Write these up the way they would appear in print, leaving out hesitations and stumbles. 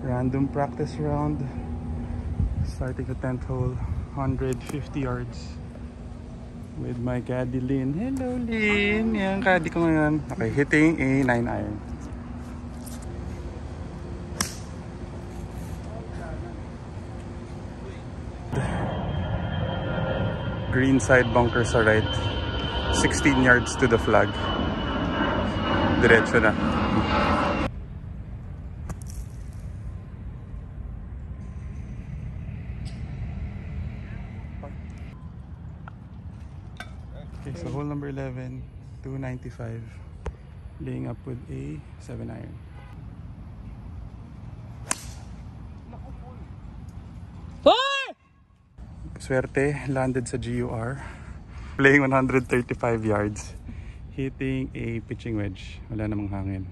Random practice round. Starting the 10th hole, 150 yards. With my caddy Lynn. Hello Lynn! Yan, caddy ko ngayon. Okay, hitting a 9 iron. Green side bunker sa right. 16 yards to the flag. Diretso na. Okay, so hole number 11, 295. Laying up with a 7 iron. Swerte, landed sa GUR. Playing 135 yards. Hitting a pitching wedge. Wala namang hangin.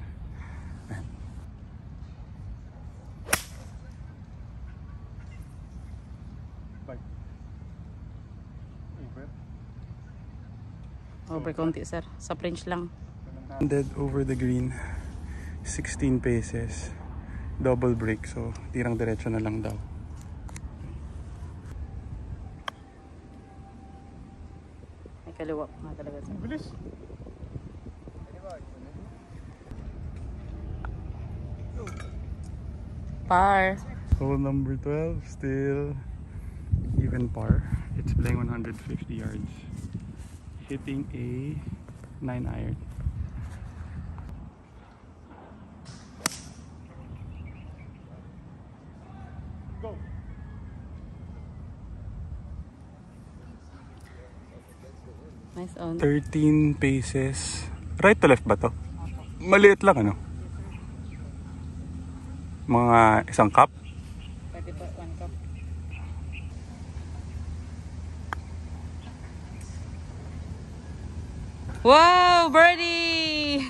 Over konti sir, sa French lang. Landed over the green, 16 paces. Double break, so tirang diretso na lang daw. Kaliwa nga talaga sir. Bilis. Par. Hole number 12, still even par. It's playing 150 yards. Hitting a 9 iron. Go. Nice on. 13 paces. Right to left ba to? Maliit lang ano? Mga isang cup? Pwede po, 1 cup. Wow! Birdie!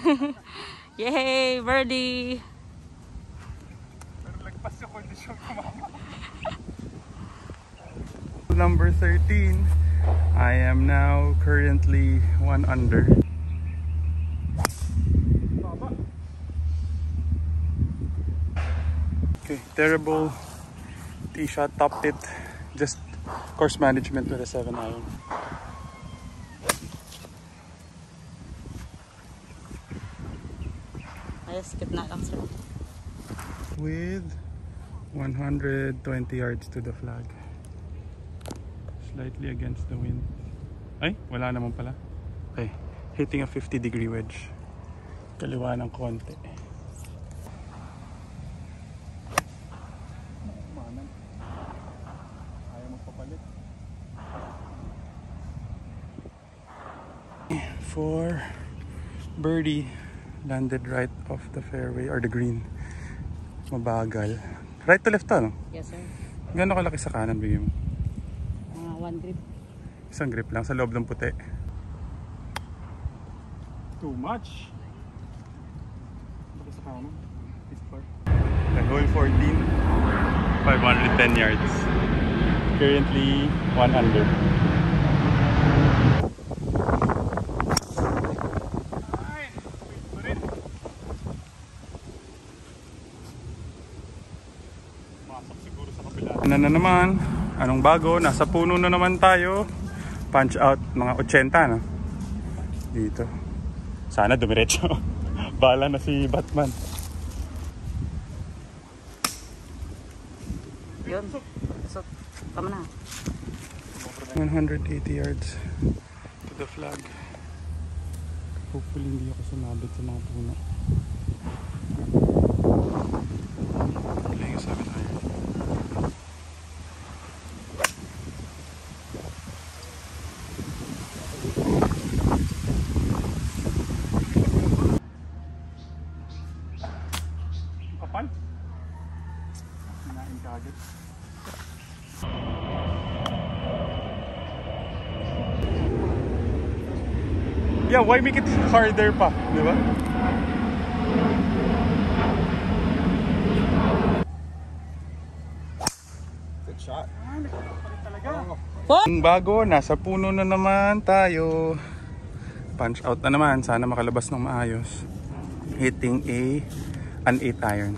Yay! Birdie! Pero lagpas yung kondisyon kumama. Number 13. I am now currently 1 under. Okay, terrible tee shot, topped it. Just course management with a 7 iron. Ayos, skip na lang sir. With 120 yards to the flag. Slightly against the wind. Ay, wala naman pala. Okay, hitting a 50-degree wedge. Kaliwa ng konti. Ayaw magpapalit. For birdie, landed right off the fairway or the green. Mabagal. Right to left to, no? Yes sir. Gano'n kalaki sa kanan bigyan mo? 1 grip. Isang grip lang sa loob ng puti. Too much. Sa kanan. Hole 14, 510 yards. Currently 1 under. Ano na naman? Anong bago? Nasa puno na naman tayo. Punch out mga 80 no? Dito. Sana dumiretso. Bala na si Batman. Yun. So, tama na. 180 yards to the flag. Hopefully hindi ako sumabit sa mga puno. Playing 7 iron. Kapal? Hinain ka agad. Yeah, why make it harder pa, di ba? Good shot. Ang bago, nasa puno na naman tayo. Punch out na naman, sana makalabas ng maayos. Hitting an 8 iron.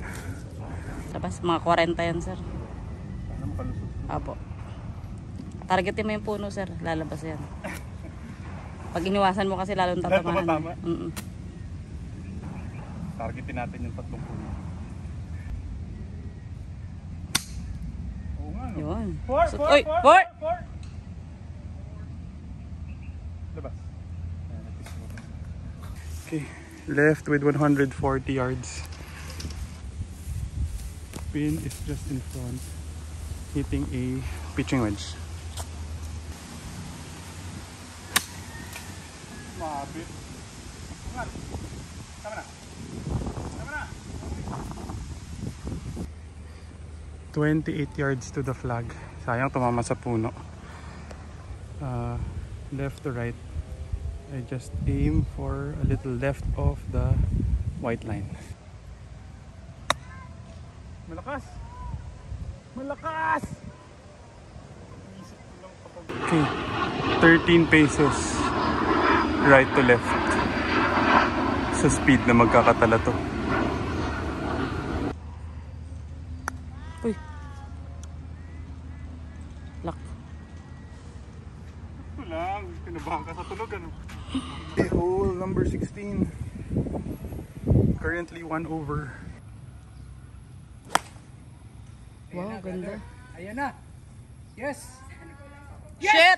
Tapos mga 40 yan, sir. Sana makalusot. Apo. Targetin mo yung puno, sir. Lalabas yan. Pag iniwasan mo kasi lalong tatamaan. Tama. Targetin natin yung 3 puno. Oo nga, no? Yun. Four! Oy! Four! Labas. Okay, left with 140 yards. Pin is just in front, hitting a pitching wedge. Mabit. Tama na. 28 yards to the flag. Sayang tumama sa puno. Left to right. I just aim for a little left of the white line. Malakas! Malakas! Okay, 13 paces right to left. Sa speed na magkakatala to. Uy. Lock. Ito lang. Pinabahan ka sa tunog, ano? Hole number 16. Currently 1 over. Wow, ganda. Ayan na. Yes! Shit!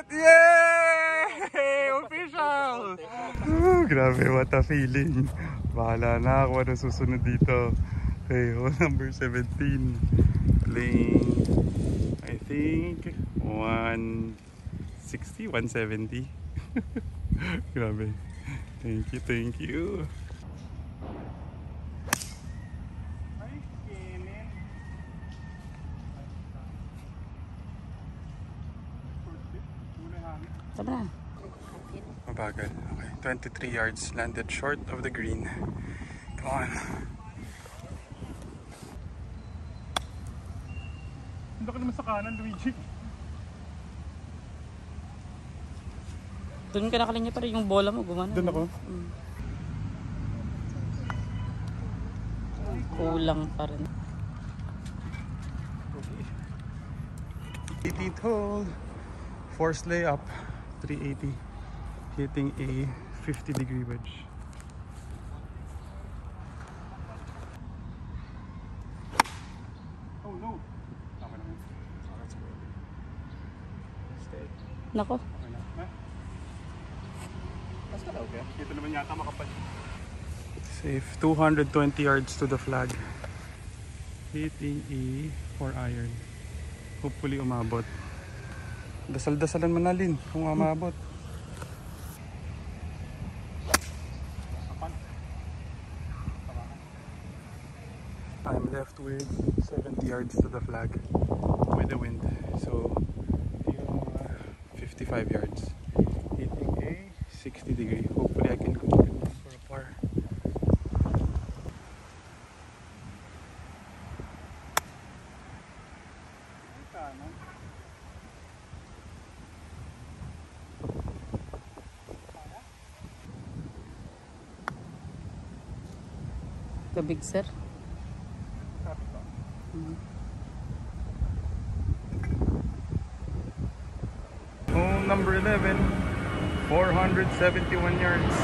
Yay! Official! Grabe, what a feeling. Bahala na ako ano susunod dito. Okay, hole number 17. Playing, I think, 160, 170. Grabe. Thank you, thank you. Tama na. Mabagal. Okay, 23 yards. Landed short of the green. Come on. Hindi ka naman sa kanan, Luigi. Doon ka nakalinya pa rin yung bola mo. Gumana. Doon ako. Kulang pa rin. 18th hole. Forced layup. 380. Hitting a 50-degree wedge. Oh no! Okay naman. That's good. Stay. Nako. Okay na. Basta na okay. Ito naman yata makapal. Safe. 220 yards to the flag. Hitting a 4 iron. Hopefully umabot. Dasal-dasalan mo na, Lin, kung umabot. I'm left with 70 yards to the flag with the wind. So, 55 yards. Hitting a 60 degree. Hopefully I can complete this for a par. Kabig, sir. Hole number 11, 471 yards.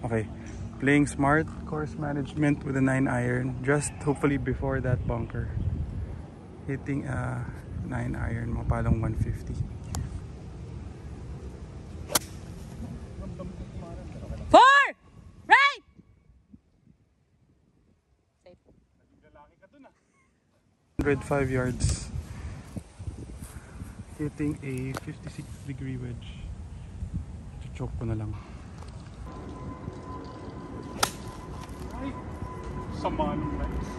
Okay, playing smart, course management with a 9 iron, just hopefully before that bunker. Hitting a 9 iron, mapalong 150. Four! Right! Safe. 105 yards. Hitting a 56-degree wedge. Choke ko na lang. Sama nung lights.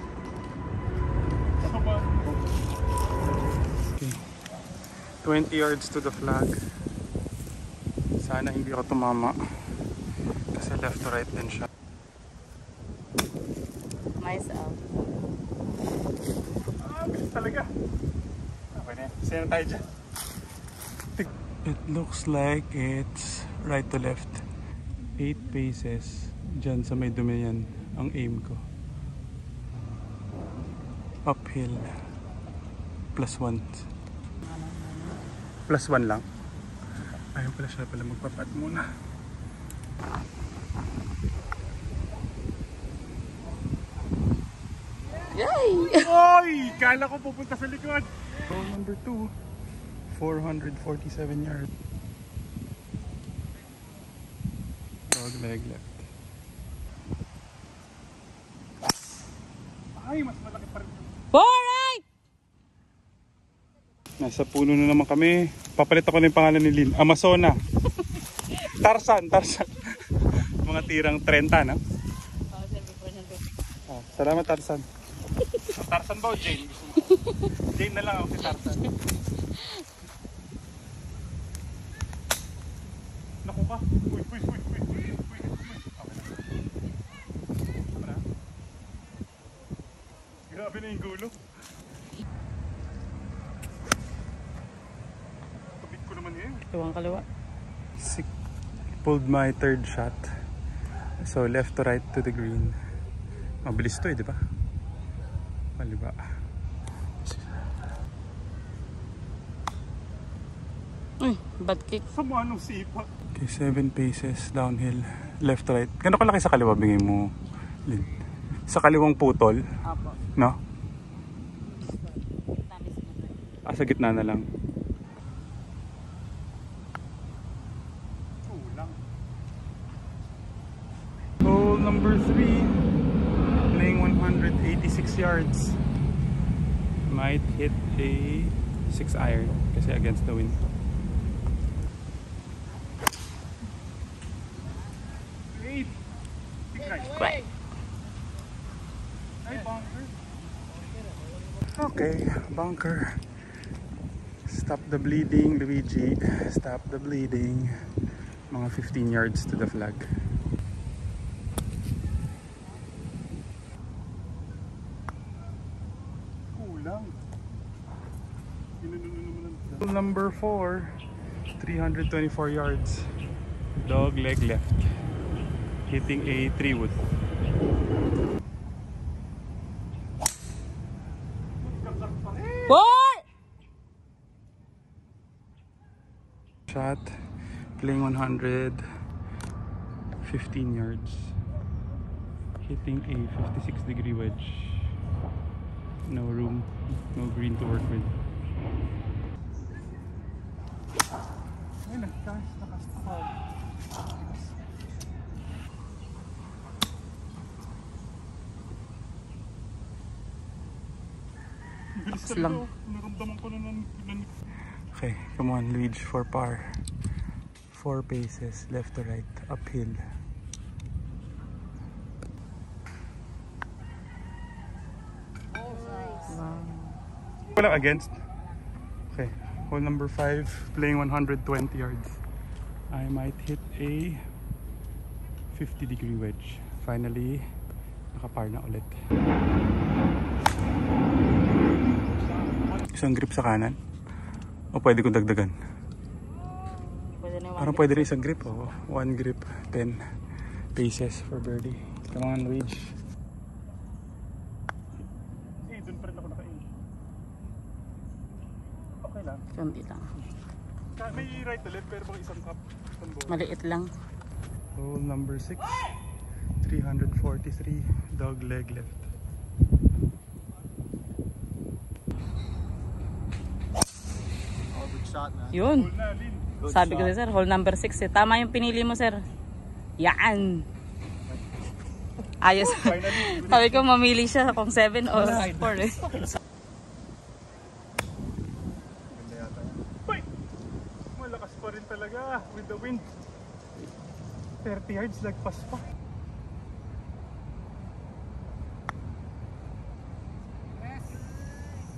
Sama. Okay. 20 yards to the flag. Sana hindi ako tumama. Kasi left to right din siya. Myself. Bilis talaga. Okay na yan. Sino tayo dyan? It looks like it's right to left. 8 paces. Dyan sa may dumi yan ang aim ko. Uphill. +1. +1 lang. Ayaw pala siya pala magpapat muna. Yay! Oy! Kala ko pupunta sa likod. Hole number 2. 447 yards. Dog leg left. Ay, mas malaki pa rin. Alright! Nasa puno na naman kami. Papalit ako na yung pangalan ni Lynn. Amazona. Tarzan. Mga tirang 30 na. Oh, salamat Tarzan. Tarzan ba o Jane? Jane na lang ako si Tarzan. Naku ka. Uy. Okay na. Grabe na yung gulo. Kapit ko naman ngayon. Tuwang kaliwa. Pulled my third shot. So left to right to the green. Mabilis to di ba? Kaliwa. Uy, bad kick. Sa mo anong sipa? Okay, 7 paces downhill. Left to right. Gano'n kalaki sa kaliwa bigay mo, Lynn? Sa kaliwang putol? Apo. No? Sa gitna na lang. Hole number 3. Playing 186 yards. Might hit a 6 iron kasi against the wind. Right. Okay, bunker. Stop the bleeding, Luigi. Stop the bleeding. Mga 15 yards to the flag. Kulang. Number 4, 324 yards. Dog leg left. Hitting a 3-wood. What? Shot. Playing 115 yards. Hitting a 56-degree wedge. No room, no green to work with. Ay, Takas lang. Okay, come on, Luigi for par. 4 paces, left to right, uphill. Wow. Walang against. Okay, hole number 5, playing 120 yards. I might hit a 50-degree wedge. Finally, nakapar na ulit. Isang grip sa kanan. O pwede kong dagdagan? Pwede na Parang pwede rin isang grip. O, 1 grip, 10 paces for birdie. Come on, Luigi. Doon pa rin ako naka-aim. Okay lang. Kundi lang. May right to left pero baka isang cup. Maliit lang. Hole number 6, 343, dog leg left. Yun. Sabi ko sir, hole number 6 eh. Tama yung pinili mo sir. Yan. Ayos. Sabi ko mamili siya kung 7 or 4 eh. Uy! Malakas pa rin talaga with the wind. 30 yards lagpas pa.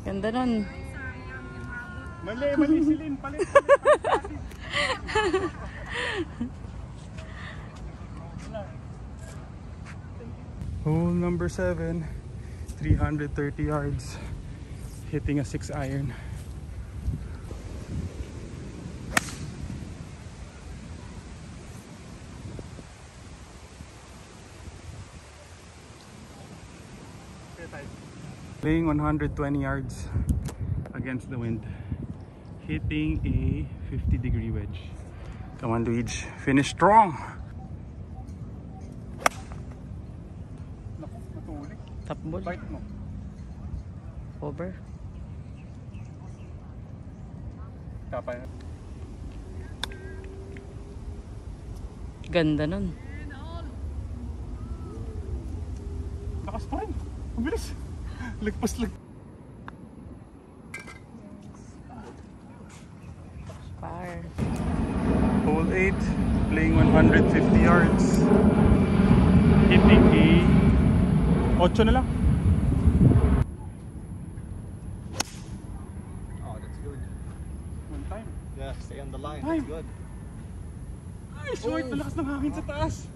Ganda nun. Mali si Lynn. Palit. Hole number 7, 330 yards, hitting a 6 iron. Playing 120 yards against the wind, hitting a 50-degree wedge. Come on, Luigi, finish strong. Naku, matulik. Top ball. Bite mo. Over. Kapay na. Ganda nun. Lakas pa rin. Ang bilis. Lagpas. Par. Hole 8, playing 150 yards, hitting a 8 na lang. Oh, that's good. One time. Yeah, stay on the line. Time. That's good. Ay, short. Ang lakas ng hangin sa taas.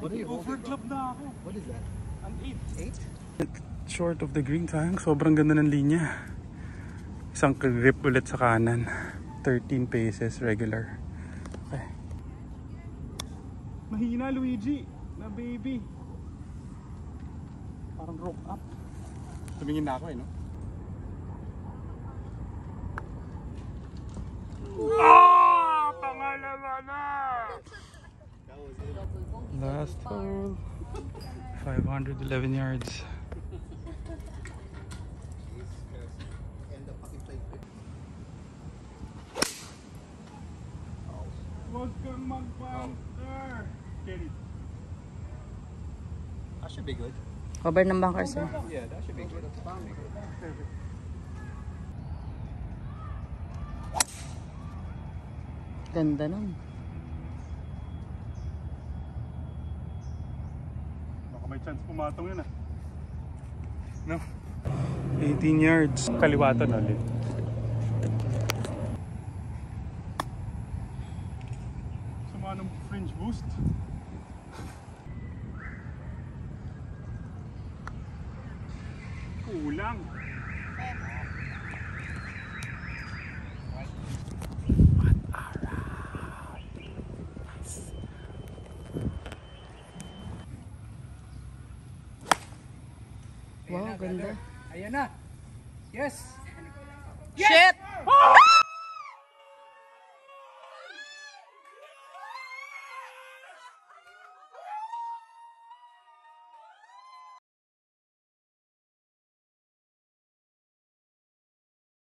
What are you holding, bro? Overclub na ako. What is that? Ang 8. 8? Short of the green, sayang. Sobrang ganda ng linya. Isang grip ulit sa kanan. 13 paces regular. Okay. Mahina, Luigi. Na baby. Parang rope up. Tumingin na ako no? Ah! Pangalawa na! Last hole. 511 yards. Huwag kang mag-bunker. Get it. That should be good. Cover ng bunker, sir. Yeah, that should be good. Ganda nun. Baka may chance pumatong yun No? 18 yards. Kaliwatan ulit. Sama ng fringe boost. Kulang. Wow, ganda. Ayan na. Yes. Shit!